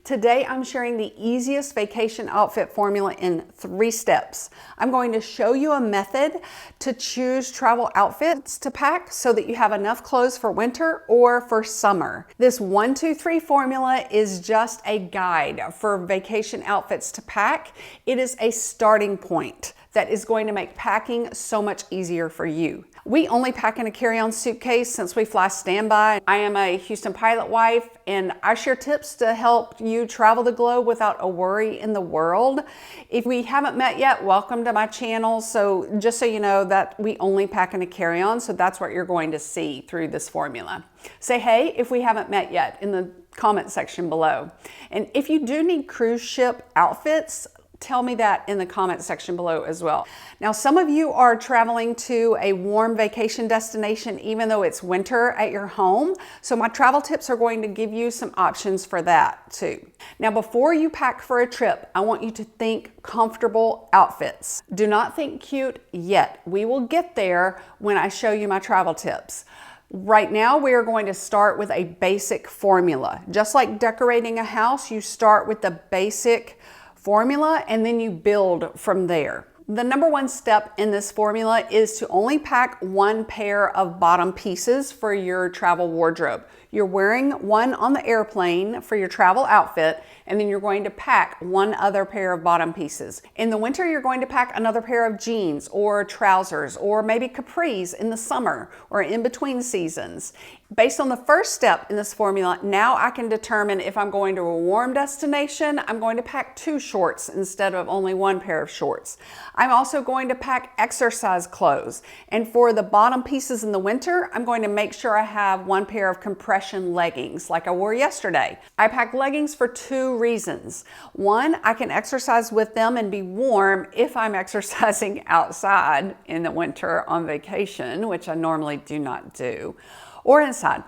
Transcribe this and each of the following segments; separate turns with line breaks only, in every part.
Today I'm sharing the easiest vacation outfit formula in 3 steps. I'm going to show you a method to choose travel outfits to pack so that you have enough clothes for winter or for summer. This 1, 2, 3 formula is just a guide for vacation outfits to pack. It is a starting point that is going to make packing so much easier for you. We only pack in a carry-on suitcase since we fly standby. I am a Houston pilot wife, and I share tips to help you travel the globe without a worry in the world. If we haven't met yet, welcome to my channel. So just so you know that we only pack in a carry-on, so that's what you're going to see through this formula. Say hey if we haven't met yet in the comment section below. And if you do need cruise ship outfits, tell me that in the comment section below as well. Now, some of you are traveling to a warm vacation destination even though it's winter at your home. So my travel tips are going to give you some options for that too. Now, before you pack for a trip, I want you to think comfortable outfits. Do not think cute yet. We will get there when I show you my travel tips. Right now, we are going to start with a basic formula. Just like decorating a house, you start with the basic formula and then you build from there. The number 1 step in this formula is to only pack 1 pair of bottom pieces for your travel wardrobe. You're wearing one on the airplane for your travel outfit, and then you're going to pack 1 other pair of bottom pieces. In the winter, you're going to pack another pair of jeans or trousers or maybe capris in the summer or in between seasons. Based on the first step in this formula, now I can determine if I'm going to a warm destination, I'm going to pack 2 shorts instead of only 1 pair of shorts. I'm also going to pack exercise clothes. And for the bottom pieces in the winter, I'm going to make sure I have 1 pair of compression leggings like I wore yesterday. I pack leggings for 2 reasons. 1, I can exercise with them and be warm if I'm exercising outside in the winter on vacation, which I normally do not do, or inside.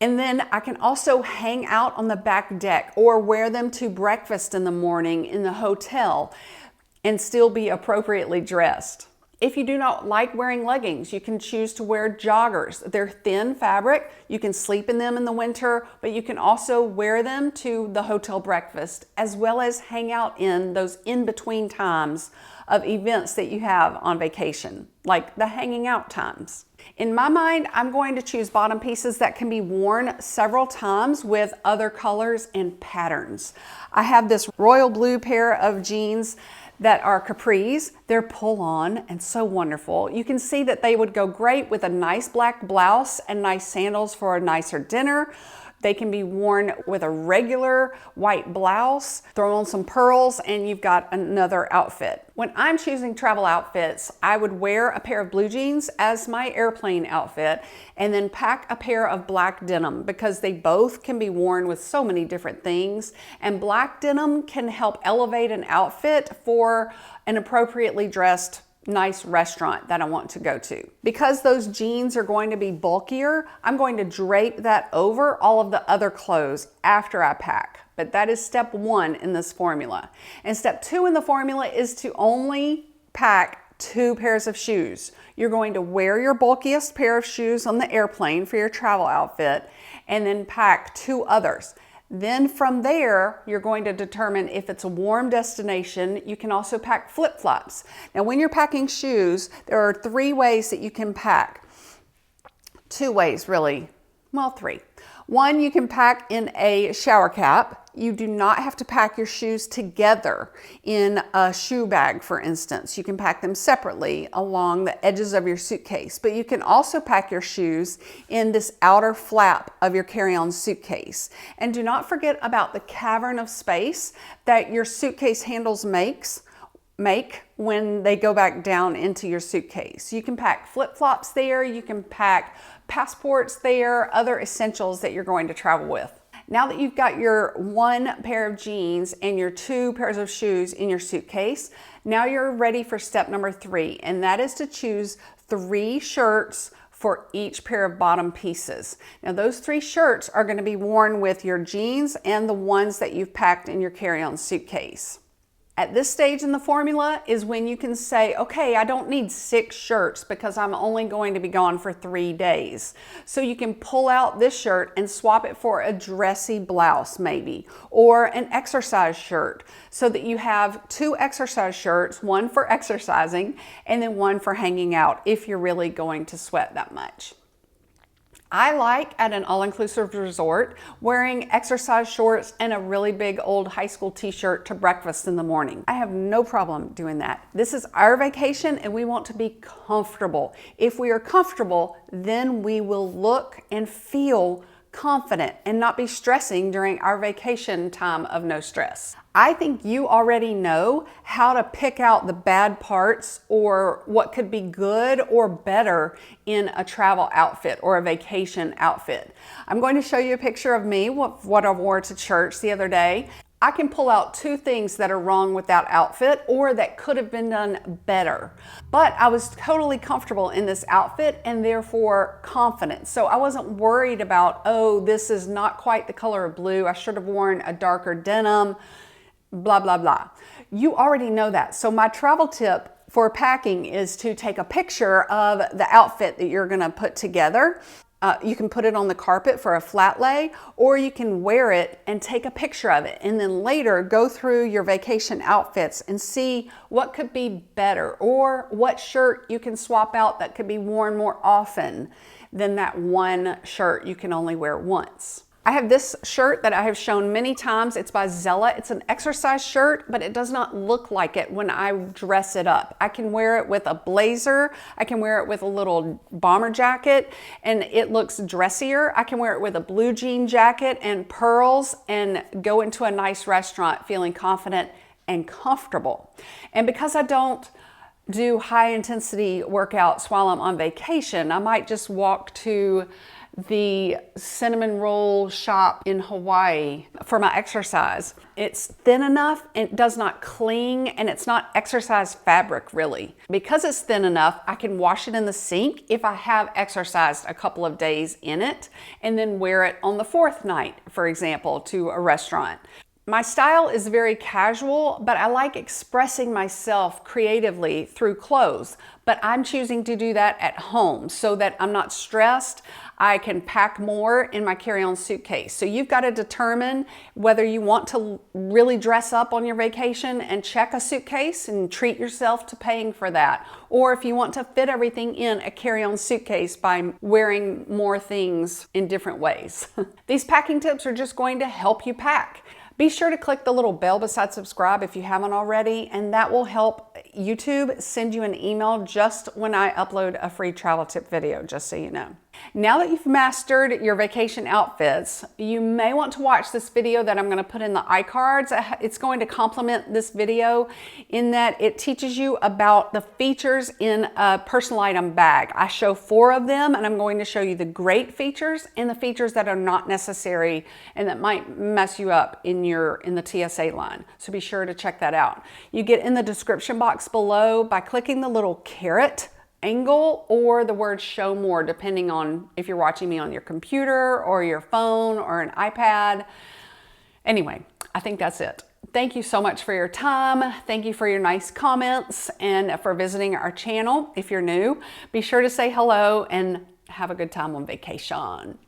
And then I can also hang out on the back deck or wear them to breakfast in the morning in the hotel and still be appropriately dressed. If you do not like wearing leggings, you can choose to wear joggers. They're thin fabric. You can sleep in them in the winter, but you can also wear them to the hotel breakfast as well as hang out in those in-between times of events that you have on vacation, like the hanging out times. In my mind, I'm going to choose bottom pieces that can be worn several times with other colors and patterns. I have this royal blue pair of jeans that are capris. They're pull-on and so wonderful. You can see that they would go great with a nice black blouse and nice sandals for a nicer dinner. They can be worn with a regular white blouse, throw on some pearls, and you've got another outfit. When I'm choosing travel outfits, I would wear a pair of blue jeans as my airplane outfit and then pack a pair of black denim because they both can be worn with so many different things. And black denim can help elevate an outfit for an appropriately dressed nice restaurant that I want to go to. Because those jeans are going to be bulkier, I'm going to drape that over all of the other clothes after I pack. But that is step 1 in this formula. And step 2 in the formula is to only pack 2 pairs of shoes. You're going to wear your bulkiest pair of shoes on the airplane for your travel outfit and then pack 2 others. Then from there, you're going to determine if it's a warm destination. You can also pack flip-flops. Now, when you're packing shoes, there are 3 ways that you can pack. 2 ways, really. Well, 3. 1, you can pack in a shower cap. You do not have to pack your shoes together in a shoe bag, for instance. You can pack them separately along the edges of your suitcase, but you can also pack your shoes in this outer flap of your carry-on suitcase. And do not forget about the cavern of space that your suitcase handles make when they go back down into your suitcase. You can pack flip-flops there, you can pack passports there, other essentials that you're going to travel with. Now that you've got your 1 pair of jeans and your 2 pairs of shoes in your suitcase, now you're ready for step number 3, and that is to choose 3 shirts for each pair of bottom pieces. Now those 3 shirts are going to be worn with your jeans and the ones that you've packed in your carry-on suitcase. At this stage in the formula is when you can say, okay, I don't need 6 shirts because I'm only going to be gone for 3 days. So you can pull out this shirt and swap it for a dressy blouse maybe, or an exercise shirt, so that you have 2 exercise shirts, one for exercising and then one for hanging out if you're really going to sweat that much. I like, at an all-inclusive resort, wearing exercise shorts and a really big old high school t-shirt to breakfast in the morning. I have no problem doing that. This is our vacation and we want to be comfortable. If we are comfortable, then we will look and feel confident and not be stressing during our vacation time of no stress. I think you already know how to pick out the bad parts or what could be good or better in a travel outfit or a vacation outfit. I'm going to show you a picture of me, what I wore to church the other day. I can pull out 2 things that are wrong with that outfit or that could have been done better. But I was totally comfortable in this outfit and therefore confident. So I wasn't worried about, oh, this is not quite the color of blue. I should have worn a darker denim, blah, blah, blah. You already know that. So my travel tip for packing is to take a picture of the outfit that you're gonna put together. You can put it on the carpet for a flat lay, or you can wear it and take a picture of it, and then later go through your vacation outfits and see what could be better, or what shirt you can swap out that could be worn more often than that one shirt you can only wear once. I have this shirt that I have shown many times. It's by Zella. It's an exercise shirt, but it does not look like it when I dress it up. I can wear it with a blazer. I can wear it with a little bomber jacket and it looks dressier. I can wear it with a blue jean jacket and pearls and go into a nice restaurant feeling confident and comfortable. And because I don't do high intensity workouts while I'm on vacation, I might just walk to the cinnamon roll shop in Hawaii for my exercise. It's thin enough, it does not cling, and it's not exercise fabric really. Because it's thin enough, I can wash it in the sink if I have exercised a couple of days in it, and then wear it on the 4th night, for example, to a restaurant. My style is very casual, but I like expressing myself creatively through clothes. But I'm choosing to do that at home so that I'm not stressed. I can pack more in my carry-on suitcase. So you've got to determine whether you want to really dress up on your vacation and check a suitcase and treat yourself to paying for that. Or if you want to fit everything in a carry-on suitcase by wearing more things in different ways. These packing tips are just going to help you pack. Be sure to click the little bell beside subscribe if you haven't already, and that will help YouTube send you an email just when I upload a free travel tip video, just so you know. Now that you've mastered your vacation outfits, you may want to watch this video that I'm going to put in the iCards. It's going to complement this video in that it teaches you about the features in a personal item bag. I show 4 of them, and I'm going to show you the great features and the features that are not necessary and that might mess you up in the TSA line. So be sure to check that out. You get in the description box below by clicking the little caret angle or the word show more, depending on if you're watching me on your computer or your phone or an iPad. Anyway, I think that's it. Thank you so much for your time. Thank you for your nice comments and for visiting our channel. If you're new, be sure to say hello and have a good time on vacation.